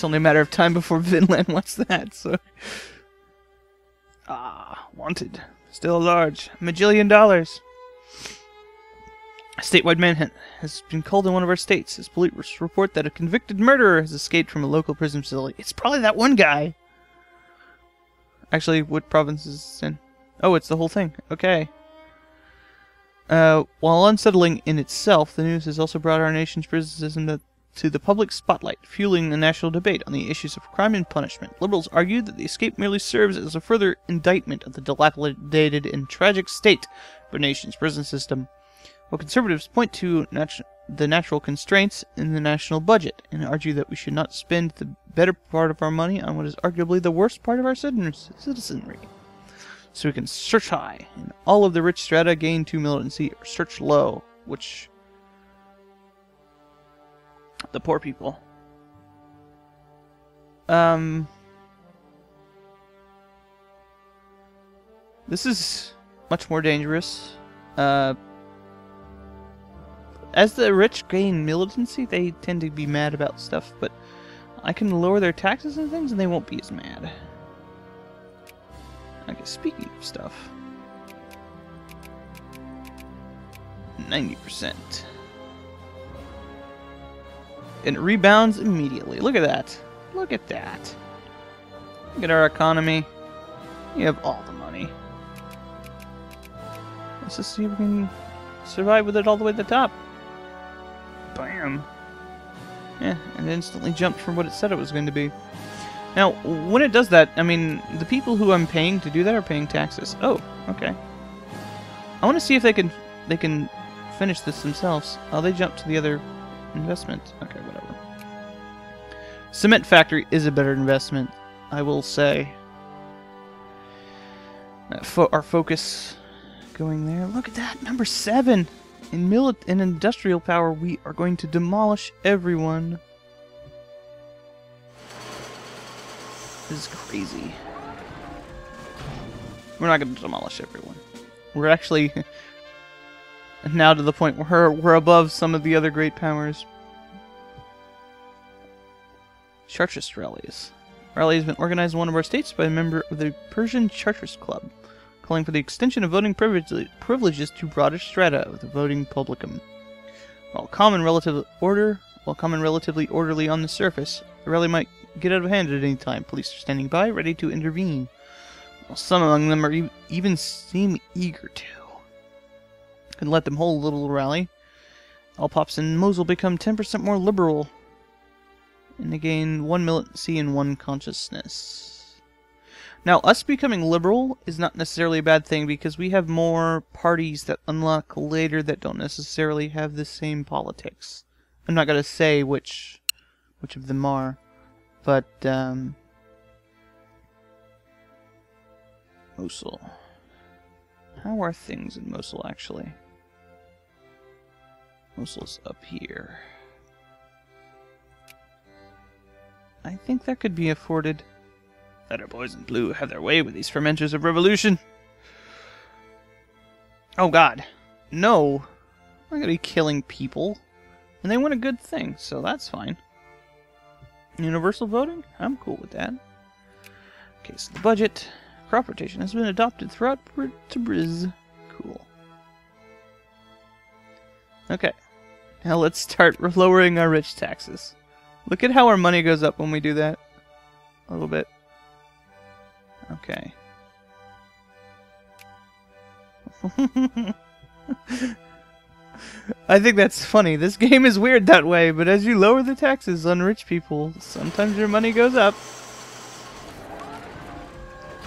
It's only a matter of time before Vinland wants that, so... Ah, wanted. Still large. $1 majillion. A statewide manhunt has been called in one of our states as police report that a convicted murderer has escaped from a local prison facility. It's probably that one guy. Actually, what province is this in? Oh, it's the whole thing. Okay. While unsettling in itself, the news has also brought our nation's criticism to the public spotlight, fueling the national debate on the issues of crime and punishment. Liberals argue that the escape merely serves as a further indictment of the dilapidated and tragic state of our nation's prison system, while conservatives point to the natural constraints in the national budget and argue that we should not spend the better part of our money on what is arguably the worst part of our citizenry. So we can search high, and all of the rich strata gain 2 militancy, or search low, which... the poor people. This is much more dangerous. As the rich gain militancy, they tend to be mad about stuff, but I can lower their taxes and things, and they won't be as mad. Okay, speaking of stuff. 90%. And it rebounds immediately. Look at that. Look at that. Look at our economy. You have all the money. Let's just see if we can survive with it all the way to the top. Bam. Yeah, and it instantly jumped from what it said it was going to be. Now, when it does that, I mean, the people who I'm paying to do that are paying taxes. Oh, okay. I want to see if they can finish this themselves. Oh, they jumped to the other investment. Okay, whatever. Cement factory is a better investment, I will say. Our focus going there. Look at that, number 7. In industrial power, we are going to demolish everyone. This is crazy. We're not going to demolish everyone. We're actually now to the point where we're above some of the other great powers. Chartist rallies. Rally has been organized in one of our states by a member of the Persian Chartist Club, calling for the extension of voting privileges to broader strata of the voting publicum. While common relatively orderly on the surface, the rally might get out of hand at any time. Police are standing by, ready to intervene. While some among them are even seem eager to. Can let them hold a little rally. All pops in Mosul become 10% more liberal. And they gain 1 militancy and 1 consciousness. Now, us becoming liberal is not necessarily a bad thing because we have more parties that unlock later that don't necessarily have the same politics. I'm not going to say which of them are. But, Mosul. How are things in Mosul, actually? Mosul's up here. I think that could be afforded. Let our boys in blue have their way with these fermenters of revolution. Oh, God. No. I'm going to be killing people. And they want a good thing, so that's fine. Universal voting? I'm cool with that. Okay, so the budget. Crop rotation has been adopted throughout Tabriz. Cool. Okay. Now let's start lowering our rich taxes. Look at how our money goes up when we do that. A little bit. Okay. I think that's funny. This game is weird that way, but as you lower the taxes on rich people, sometimes your money goes up.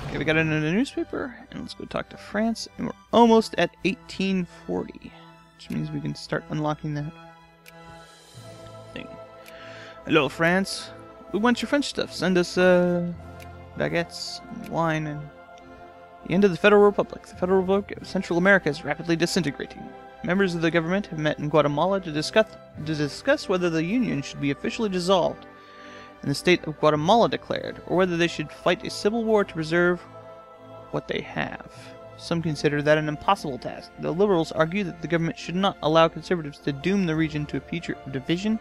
Okay, we got it in a newspaper, and let's go talk to France, and we're almost at 1840, which means we can start unlocking that thing. Hello, France. We want your French stuff. Send us, baguettes, and wine, and the end of the Federal Republic. The Federal Republic of Central America is rapidly disintegrating. Members of the government have met in Guatemala to discuss whether the Union should be officially dissolved and the state of Guatemala declared, or whether they should fight a civil war to preserve what they have. Some consider that an impossible task. The liberals argue that the government should not allow conservatives to doom the region to a future of division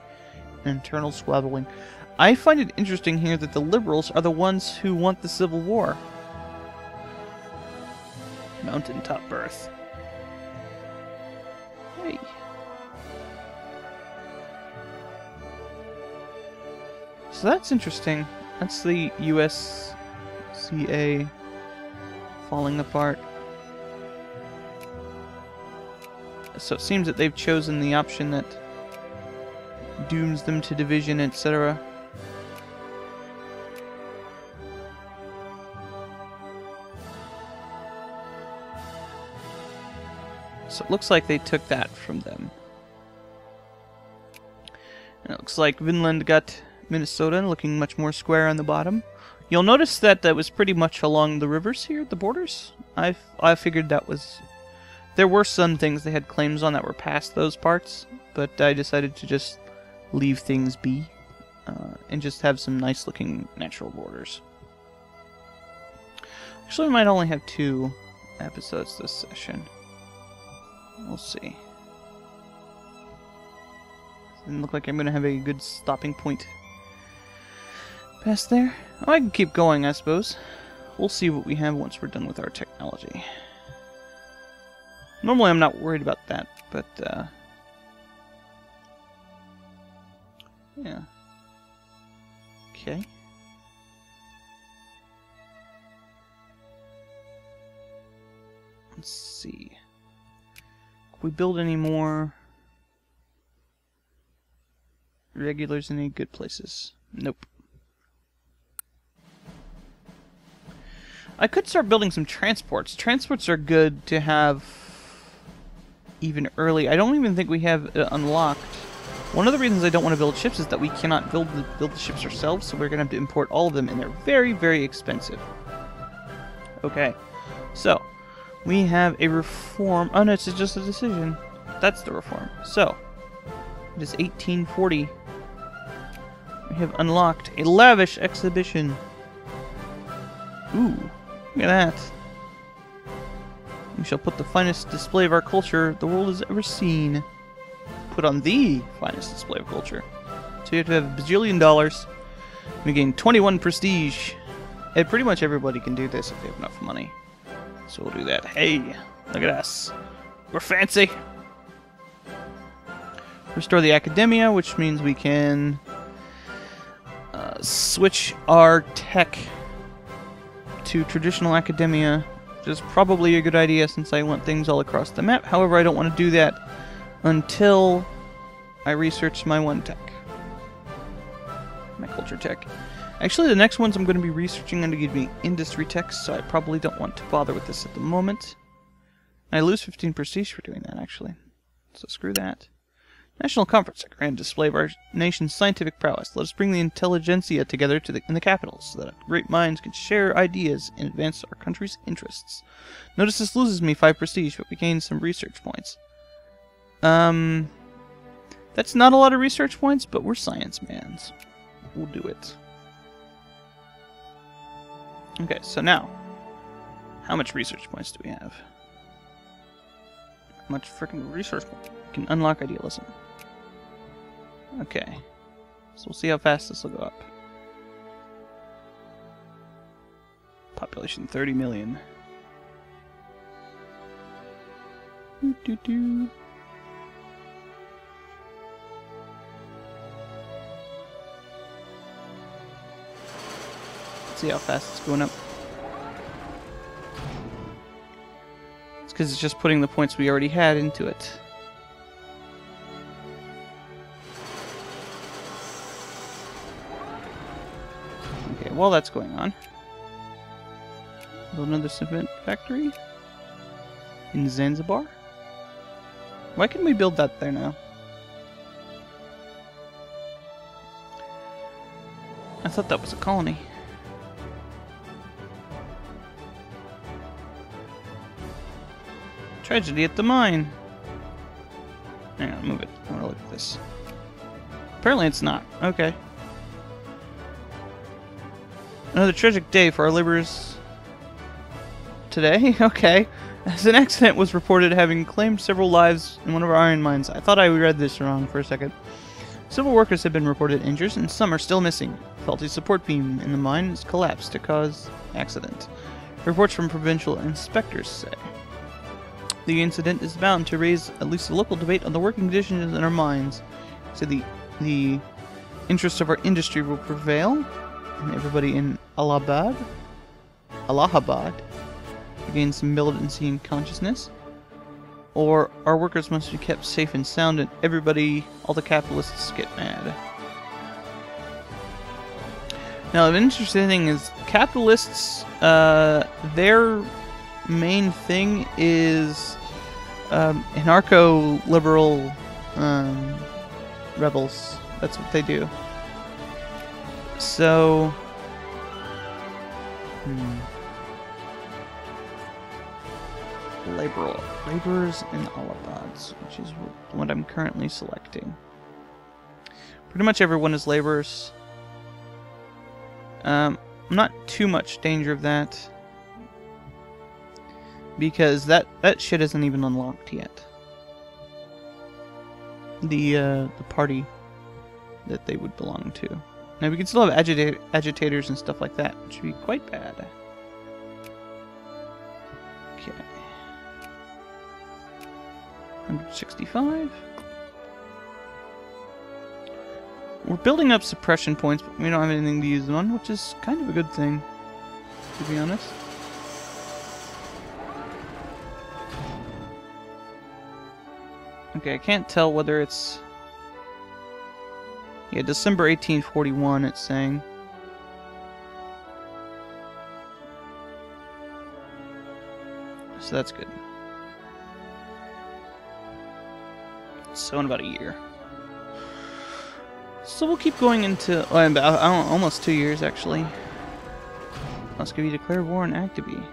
and internal squabbling. I find it interesting here that the liberals are the ones who want the Civil War. Mountaintop birth. Hey. So that's interesting. That's the USCA falling apart. So it seems that they've chosen the option that dooms them to division, etc. So it looks like they took that from them. And it looks like Vinland got Minnesota, looking much more square on the bottom. You'll notice that that was pretty much along the rivers here, the borders. I figured that was... There were some things they had claims on that were past those parts, but I decided to just leave things be and just have some nice looking natural borders. Actually, we might only have 2 episodes this session. We'll see. Doesn't look like I'm going to have a good stopping point past there. Oh, I can keep going, I suppose. We'll see what we have once we're done with our technology. Normally I'm not worried about that, but yeah. Okay. Let's see. Can we build any more regulars in any good places? Nope. I could start building some transports. Transports are good to have even early. I don't even think we have it unlocked. One of the reasons I don't want to build ships is that we cannot build the ships ourselves, so we're going to have to import all of them, and they're very, very expensive. Okay, so we have a reform. Oh no, it's just a decision. That's the reform. So it is 1840. We have unlocked a lavish exhibition. Ooh, look at that. We shall put the finest display of our culture the world has ever seen. Put on the finest display of culture. So you have to have $1 bajillion. We gain 21 prestige. And pretty much everybody can do this if they have enough money. So we'll do that. Hey, look at us. We're fancy. Restore the academia, which means we can switch our tech to traditional academia, which is probably a good idea since I want things all across the map. However, I don't want to do that until I research my one tech. My culture tech. Actually, the next ones I'm going to be researching are going to give me industry tech, so I probably don't want to bother with this at the moment. I lose 15 prestige for doing that, actually. So screw that. National Conference, a grand display of our nation's scientific prowess. Let us bring the intelligentsia together in the capital, so that great minds can share ideas and advance our country's interests. Notice this loses me 5 prestige, but we gain some research points. That's not a lot of research points, but we're science mans. We'll do it. Okay, so now, how much research points do we have? How much freaking research points? We can unlock idealism. Okay, so we'll see how fast this will go up. Population 30 million. Doo-doo-doo. See how fast it's going up. It's because it's just putting the points we already had into it. Okay, while that's going on, build another cement factory in Zanzibar. Why can we build that there now? I thought that was a colony. Tragedy at the mine. Hang on, move it. I want to look at this. Apparently it's not. Okay. Another tragic day for our laborers today. Okay. As an accident was reported having claimed several lives in one of our iron mines. I thought I read this wrong for a second. Several workers have been reported injured, and some are still missing. Faulty support beam in the mine has collapsed to cause accident. Reports from provincial inspectors say. The incident is bound to raise at least a local debate on the working conditions in our mines. So the interests of our industry will prevail, and everybody in Allahabad gain some militancy and consciousness. Or our workers must be kept safe and sound, and everybody, all the capitalists, get mad. Now, the interesting thing is, capitalists, their main thing is anarcho-liberal rebels. That's what they do. So... Laborers in Allahabad, which is what I'm currently selecting. Pretty much everyone is laborers. I'm not too much danger of that, because that shit isn't even unlocked yet. The party that they would belong to. Now we can still have agitators and stuff like that, which would be quite bad. Okay. 165. We're building up suppression points, but we don't have anything to use them on, which is kind of a good thing, to be honest. Okay, I can't tell whether it's... Yeah, December 1841, it's saying. So that's good. So in about a year. So we'll keep going into almost 2 years actually. Muscovy declare war on Activy.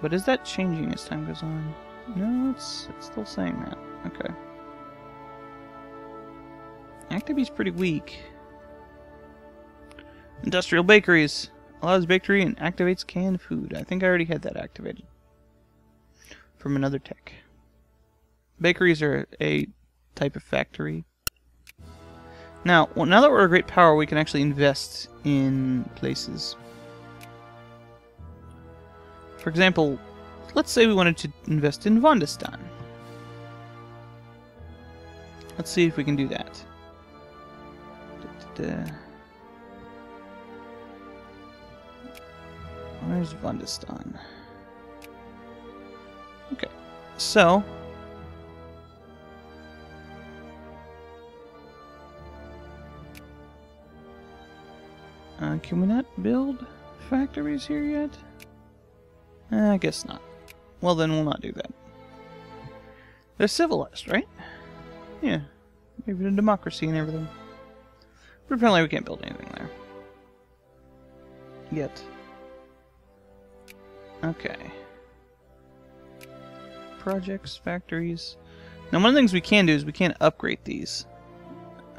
But is that changing as time goes on? No, it's still saying that. Okay. Activy's pretty weak. Industrial bakeries. Allows bakery and activates canned food. I think I already had that activated. From another tech. Bakeries are a type of factory. Now that we're a great power, we can actually invest in places. For example, let's say we wanted to invest in Vondistan. Let's see if we can do that. Where's Vondistan? Okay, so... can we not build factories here yet? I guess not. Well, then we'll not do that. They're civilized, right? Yeah. Maybe a democracy and everything. But apparently we can't build anything there. Yet. Okay. Projects, factories. Now one of the things we can do is we can upgrade these.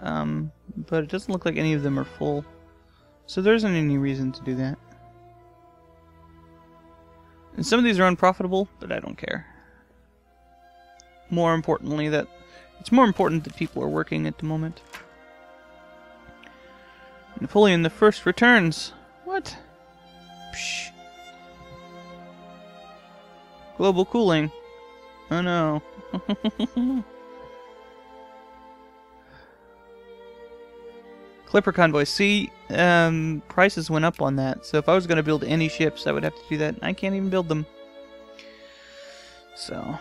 But it doesn't look like any of them are full. So there isn't any reason to do that. And some of these are unprofitable, but I don't care. More importantly, it's more important that people are working at the moment. Napoleon I returns. What? Psh. Global cooling. Oh no. Clipper convoy. See, prices went up on that. So if I was going to build any ships, I would have to do that. I can't even build them. So,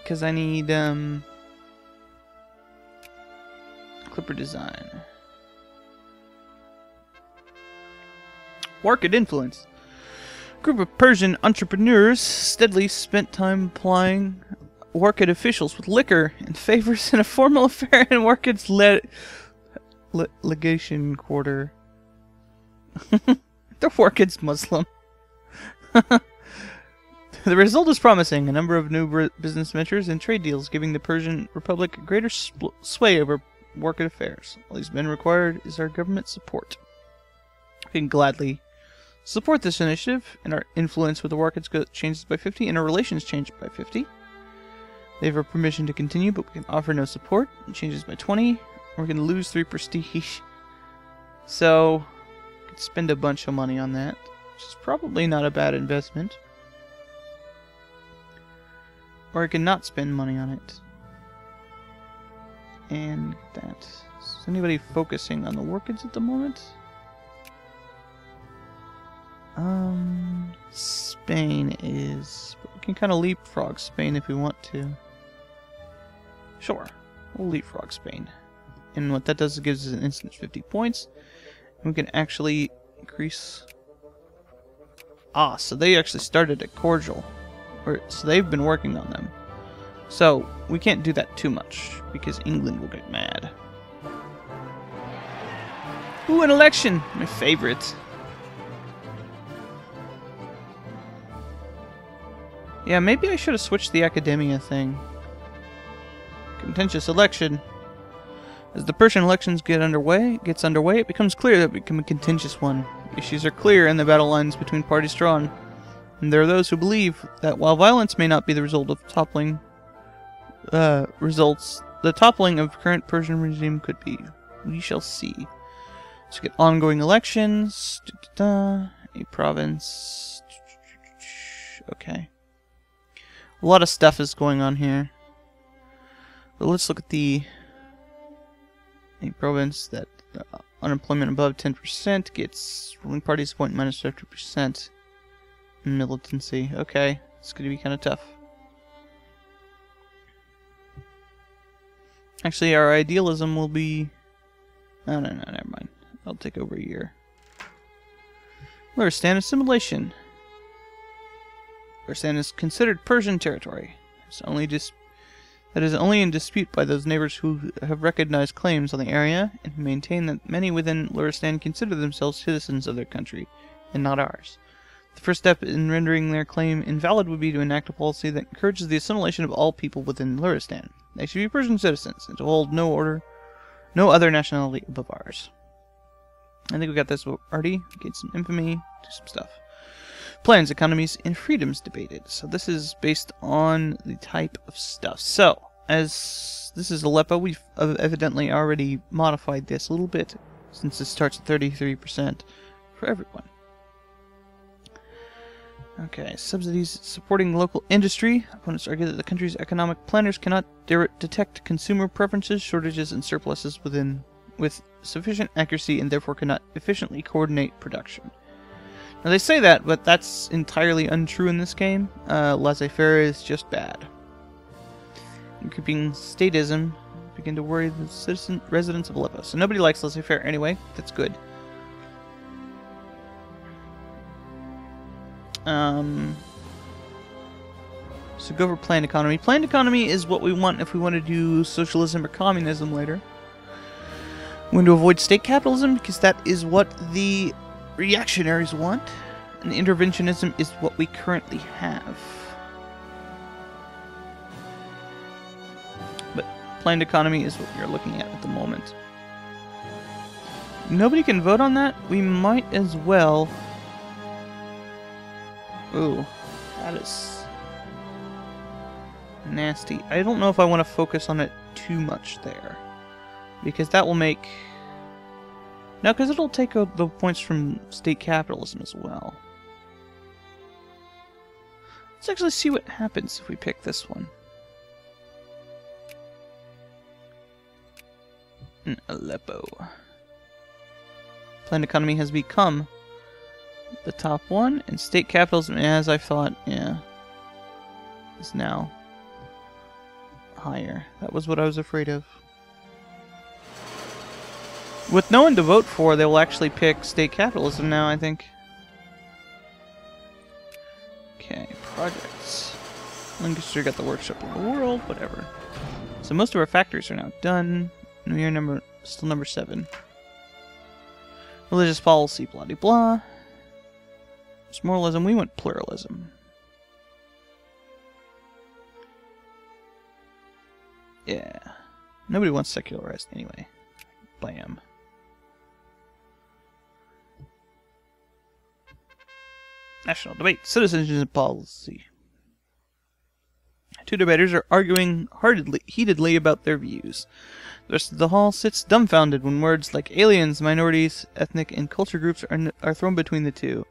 because I need Clipper design. Market influence. Group of Persian entrepreneurs steadily spent time plying Warkid officials with liquor and favors in a formal affair in Warkid's legation quarter. The Warkid's Muslim. The result is promising. A number of new business ventures and trade deals giving the Persian Republic greater sway over Warkid affairs. All these men required is our government support. We can gladly support this initiative, and our influence with the Warkids changes by 50, and our relations change by 50. They have our permission to continue, but we can offer no support. It changes by 20. We're going to lose 3 prestige. So, we could spend a bunch of money on that, which is probably not a bad investment. Or I can not spend money on it. And that. Is anybody focusing on the workers at the moment? Spain is... But we can kind of leapfrog Spain if we want to. Sure. We'll leapfrog Spain. And what that does is it gives us an instant 50 points. And we can actually increase... Ah, so they actually started at cordial. So they've been working on them. So, we can't do that too much, because England will get mad. Ooh, an election! My favorite. Yeah, maybe I should have switched the academia thing. Contentious election. As the Persian elections gets underway, it becomes clear that we become a contentious one. Issues are clear and the battle lines between parties drawn. And there are those who believe that while violence may not be the result of toppling the toppling of current Persian regime could be. We shall see. So get ongoing elections. A province. Okay. A lot of stuff is going on here. But let's look at a province that unemployment above 10% gets ruling parties appoint minus 50%. Militancy. Okay. It's going to be kind of tough. Actually, our idealism will be... Oh, no, never mind. I'll take over a year. Luristan assimilation. Luristan is considered Persian territory. That is only in dispute by those neighbors who have recognized claims on the area and who maintain that many within Luristan consider themselves citizens of their country and not ours. The first step in rendering their claim invalid would be to enact a policy that encourages the assimilation of all people within Luristan. They should be Persian citizens and to hold no other nationality above ours. I think we got this already. Get some infamy, do some stuff. Plans, economies, and freedoms debated. So this is based on the type of stuff. So, as this is Aleppo, we've evidently already modified this a little bit, since it starts at 33% for everyone. Okay, subsidies supporting local industry. Opponents argue that the country's economic planners cannot detect consumer preferences, shortages, and surpluses with sufficient accuracy and therefore cannot efficiently coordinate production. Now they say that, but that's entirely untrue in this game. Laissez-faire is just bad. Creeping statism begin to worry the residents of Aleppo. So nobody likes laissez-faire anyway. That's good. So go for planned economy. Planned economy is what we want if we want to do socialism or communism later. We want to avoid state capitalism because that is what the reactionaries want, and interventionism is what we currently have. But planned economy is what we are looking at the moment. Nobody can vote on that? We might as well. Ooh, that is nasty. I don't know if I want to focus on it too much there, because that will make... No, because it'll take the points from state capitalism as well. Let's actually see what happens if we pick this one. In Aleppo. Planned economy has become the top one, and state capitalism, as I thought, yeah, is now higher. That was what I was afraid of. With no one to vote for, they will actually pick state capitalism now, I think. Okay, projects. Lancaster got the workshop of the world, whatever. So most of our factories are now done. And we are still number 7. Religious policy, blah de blah. It's moralism, we went pluralism. Yeah. Nobody wants secularized anyway. Bam. National debate, citizenship policy. Two debaters are arguing heatedly about their views. The rest of the hall sits dumbfounded when words like aliens, minorities, ethnic, and culture groups are thrown between the two.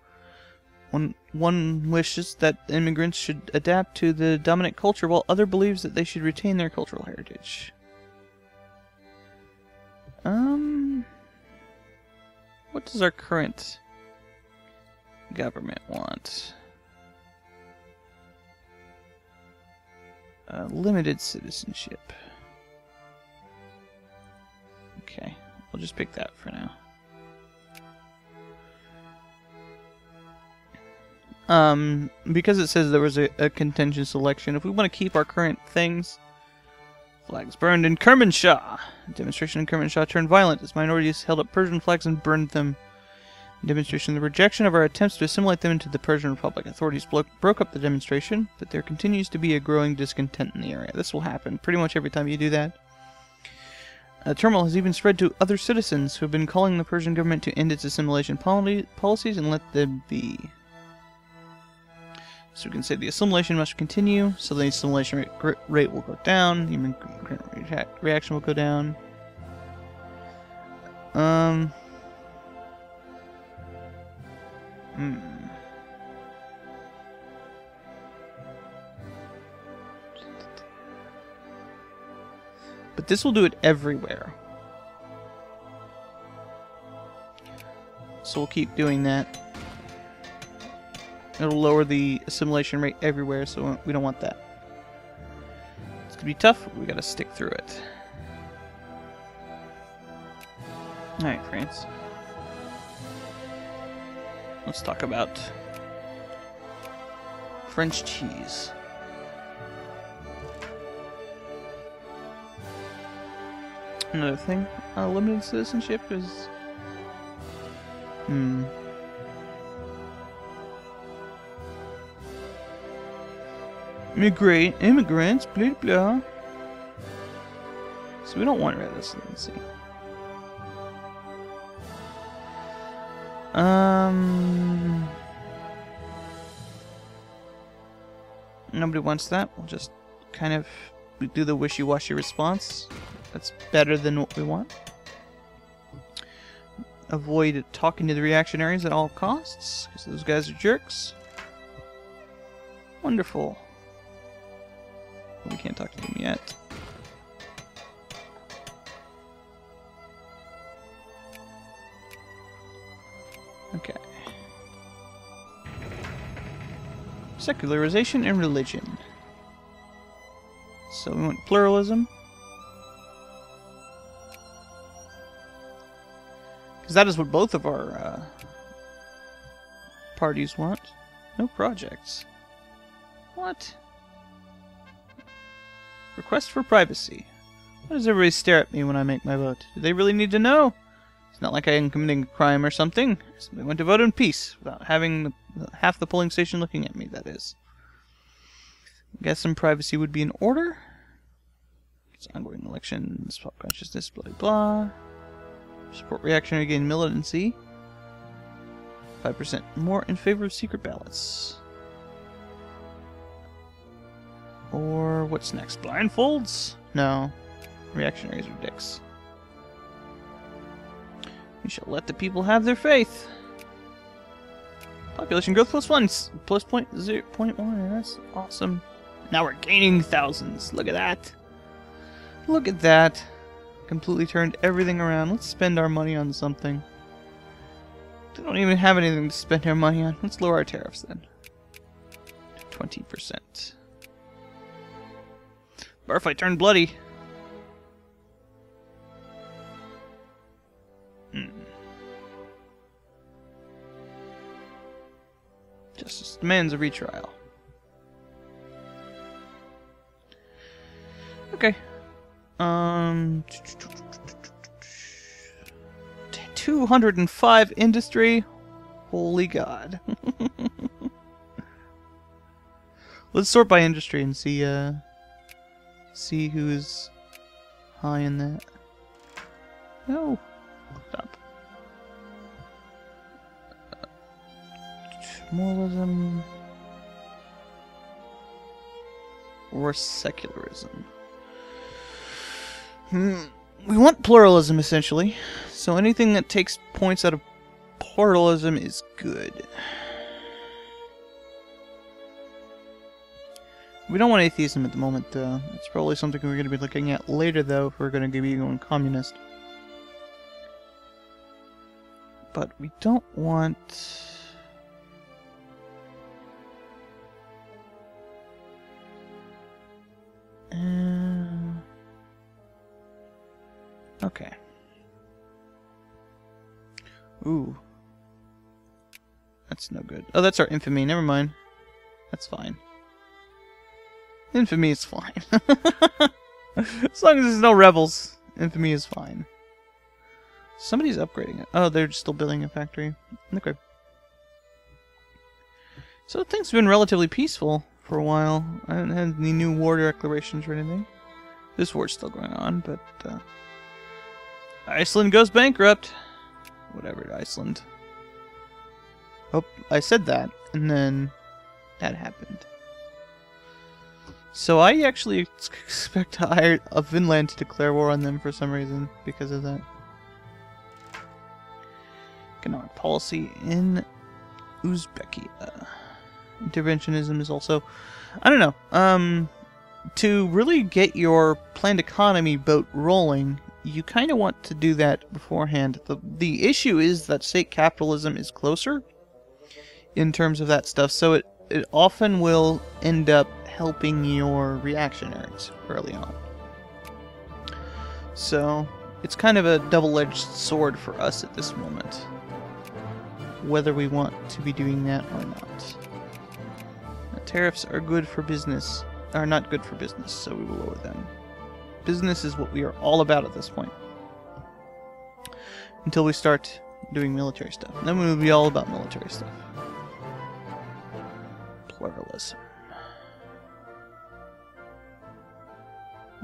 One wishes that immigrants should adapt to the dominant culture, while other believes that they should retain their cultural heritage. What does our current government want? Limited citizenship. Okay, we'll just pick that for now. Because it says there was a contentious election, if we want to keep our current things, flags burned in Kermanshah. A demonstration in Kermanshah turned violent as minorities held up Persian flags and burned them. In demonstration, the rejection of our attempts to assimilate them into the Persian Republic. Authorities broke up the demonstration, but there continues to be a growing discontent in the area. This will happen pretty much every time you do that. Turmoil has even spread to other citizens who have been calling the Persian government to end its assimilation policies and let them be. So we can say the assimilation must continue, so the assimilation rate will go down, the immigrant reaction will go down. But this will do it everywhere. So we'll keep doing that. It'll lower the assimilation rate everywhere, so we don't want that. It's gonna be tough, but we gotta stick through it. Alright, France. Let's talk about French cheese. Another thing, limited citizenship is... Immigrants, blah blah. So we don't want residency. Nobody wants that. We'll just kind of do the wishy-washy response. That's better than what we want. Avoid talking to the reactionaries at all costs, because those guys are jerks. Wonderful. We can't talk to them yet. Okay. Secularization and religion. So we want pluralism. Because that is what both of our parties want. No projects. What? Request for privacy. Why does everybody stare at me when I make my vote? Do they really need to know? It's not like I am committing a crime or something. I simply want to vote in peace, without having half the polling station looking at me, that is. I guess some privacy would be in order. It's ongoing elections, pop consciousness, blah blah. Support reactionary gain militancy. 5% more in favor of secret ballots. Or what's next? Blindfolds? No. Reactionaries are dicks. We shall let the people have their faith. Population growth +1. Plus 0.1. That's awesome. Now we're gaining thousands. Look at that. Look at that. Completely turned everything around. Let's spend our money on something. We don't even have anything to spend our money on. Let's lower our tariffs then. 20%. Bar fight turned bloody. Justice demands a retrial. Okay. 205 industry. Holy God. Let's sort by industry and see who's high in that. No. Stop. Moralism. or secularism? We want pluralism, essentially. So anything that takes points out of pluralism is good. We don't want atheism at the moment, though. It's probably something we're going to be looking at later, though, if we're going to be going communist. But we don't want... Okay. Ooh. That's no good. Oh, that's our infamy. Never mind. That's fine. Infamy is fine. As long as there's no rebels, infamy is fine. Somebody's upgrading it. Oh, they're still building a factory. Okay. So things have been relatively peaceful for a while. I haven't had any new war declarations or anything. This war's still going on, but Iceland goes bankrupt. Whatever, Iceland. Oh, I said that, and then that happened. So I actually expect Finland to declare war on them for some reason because of that. Economic policy in Uzbekia. Interventionism is also... I don't know. To really get your planned economy boat rolling, you kind of want to do that beforehand. The issue is that state capitalism is closer in terms of that stuff, so it often will end up helping your reactionaries early on. So it's kind of a double-edged sword for us at this moment, whether we want to be doing that or not. Tariffs are good for business, are not good for business, so we will lower them. Business is what we are all about at this point. Until we start doing military stuff. Then we will be all about military stuff. Pluralism.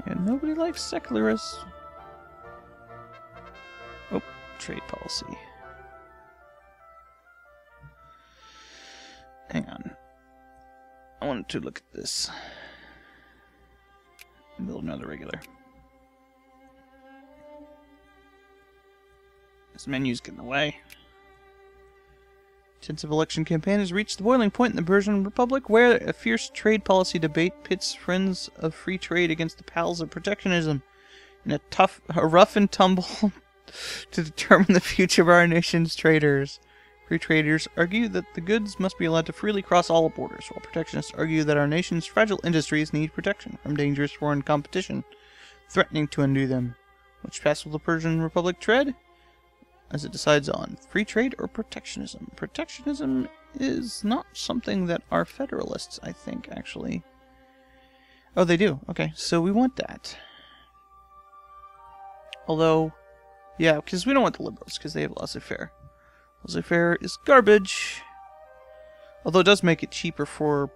And nobody likes secularists. Oh, trade policy. Hang on. I wanted to look at this. Build another regular. This menu's getting away. Intensive election campaign has reached the boiling point in the Persian Republic, where a fierce trade policy debate pits friends of free trade against the pals of protectionism in a rough and tumble to determine the future of our nation's traders. Free traders argue that the goods must be allowed to freely cross all borders, while protectionists argue that our nation's fragile industries need protection from dangerous foreign competition, threatening to undo them. Which path will the Persian Republic tread? As it decides on free trade or protectionism. Protectionism is not something that our federalists, I think, actually... Oh, they do. Okay, so we want that. Although, yeah, because we don't want the liberals, because they have laissez-faire. Laissez-faire is garbage. Although it does make it cheaper for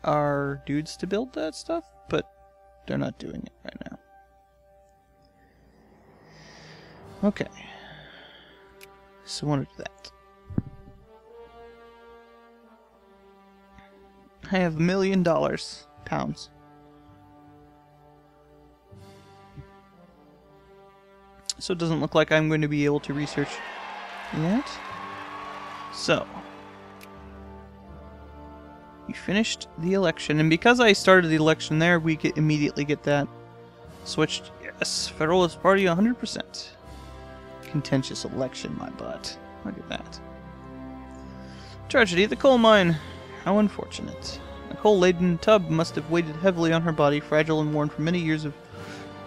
our dudes to build that stuff, but they're not doing it right now. Okay. So I want to do that. I have $1 million pounds. So it doesn't look like I'm going to be able to research yet. So we finished the election, and because I started the election there, we immediately get that switched. Yes, Federalist Party 100%. Contentious election, my butt. Look at that. Tragedy at the coal mine. How unfortunate. A coal-laden tub must have weighed heavily on her body, fragile and worn from many years of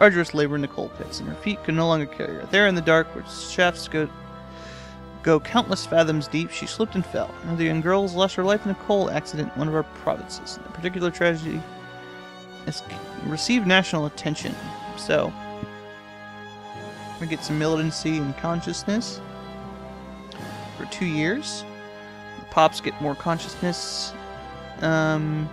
arduous labor in the coal pits, and her feet could no longer carry her. There in the dark, where shafts go countless fathoms deep, she slipped and fell. One of the young girls lost her life in a coal accident in one of our provinces. The particular tragedy has received national attention. So, we get some militancy and consciousness for 2 years. The Pops get more consciousness in,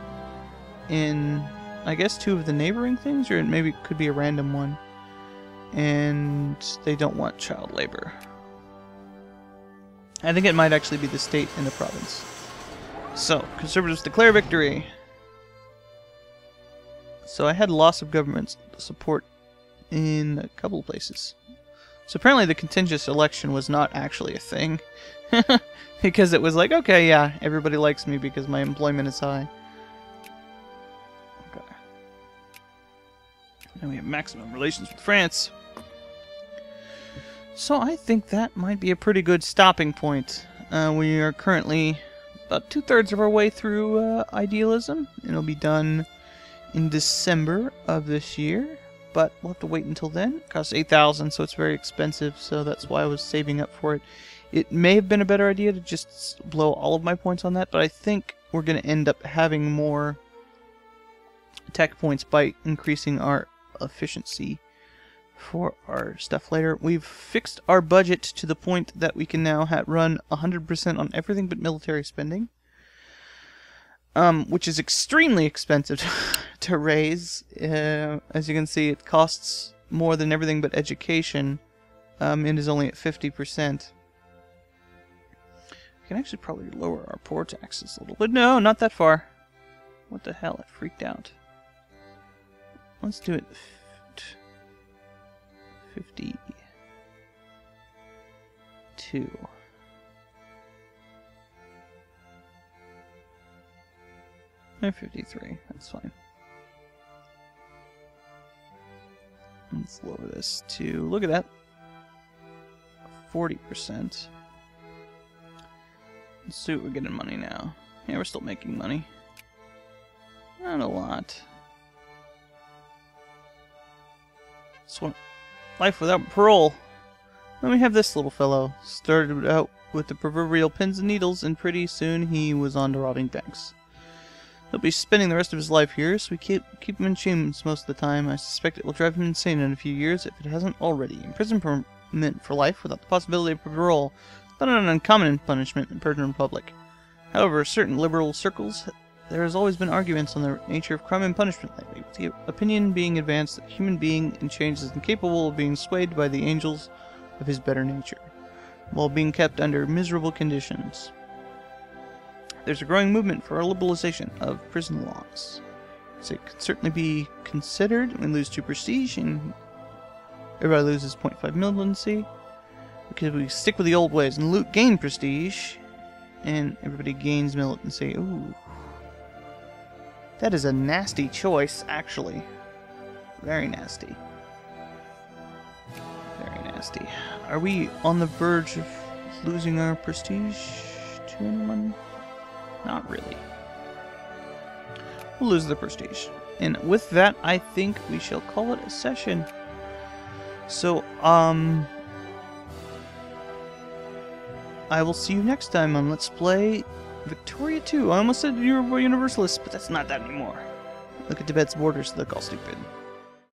I guess, 2 of the neighboring things, or maybe it could be a random one. And they don't want child labor. I think it might actually be the state and the province. So, conservatives declare victory. So I had loss of government support in a couple of places. So apparently the contentious election was not actually a thing. Because it was like, okay, yeah, everybody likes me because my employment is high. Okay. And we have maximum relations with France. So I think that might be a pretty good stopping point. We are currently about 2/3 of our way through idealism. It'll be done in December of this year, but we'll have to wait until then. It costs 8,000, so it's very expensive, so that's why I was saving up for it. It may have been a better idea to just blow all of my points on that, but I think we're going to end up having more tech points by increasing our efficiency for our stuff later. We've fixed our budget to the point that we can now run 100% on everything but military spending, which is extremely expensive to raise. As you can see, it costs more than everything but education. It is only at 50%. We can actually probably lower our poor taxes a little bit. No, not that far. What the hell? It freaked out. Let's do it 52. 53. That's fine. Let's lower this to, look at that, 40%. Let's see what we're getting money now. Yeah, we're still making money. Not a lot. Life without parole. Then we have this little fellow. Started out with the proverbial pins and needles, and pretty soon he was on to robbing banks. He'll be spending the rest of his life here, so we keep him in chains most of the time. I suspect it will drive him insane in a few years, if it hasn't already. Imprisonment for life without the possibility of parole. Not an uncommon punishment in the Persian Republic. However, in certain liberal circles, there has always been arguments on the nature of crime and punishment lately, with the opinion being advanced that a human being in chains is incapable of being swayed by the angels of his better nature, while being kept under miserable conditions. There's a growing movement for a liberalization of prison laws. So it could certainly be considered. We lose 2 prestige, and everybody loses 0.5 militancy. Because we stick with the old ways and gain prestige, and everybody gains militancy. Ooh. That is a nasty choice, actually. Very nasty. Very nasty. Are we on the verge of losing our prestige to anyone? Not really. We'll lose the prestige. And with that, I think we shall call it a session. So, I will see you next time on Let's Play Victoria 2. I almost said Europa Universalis, but that's not that anymore. Look at Tibet's borders, they look all stupid.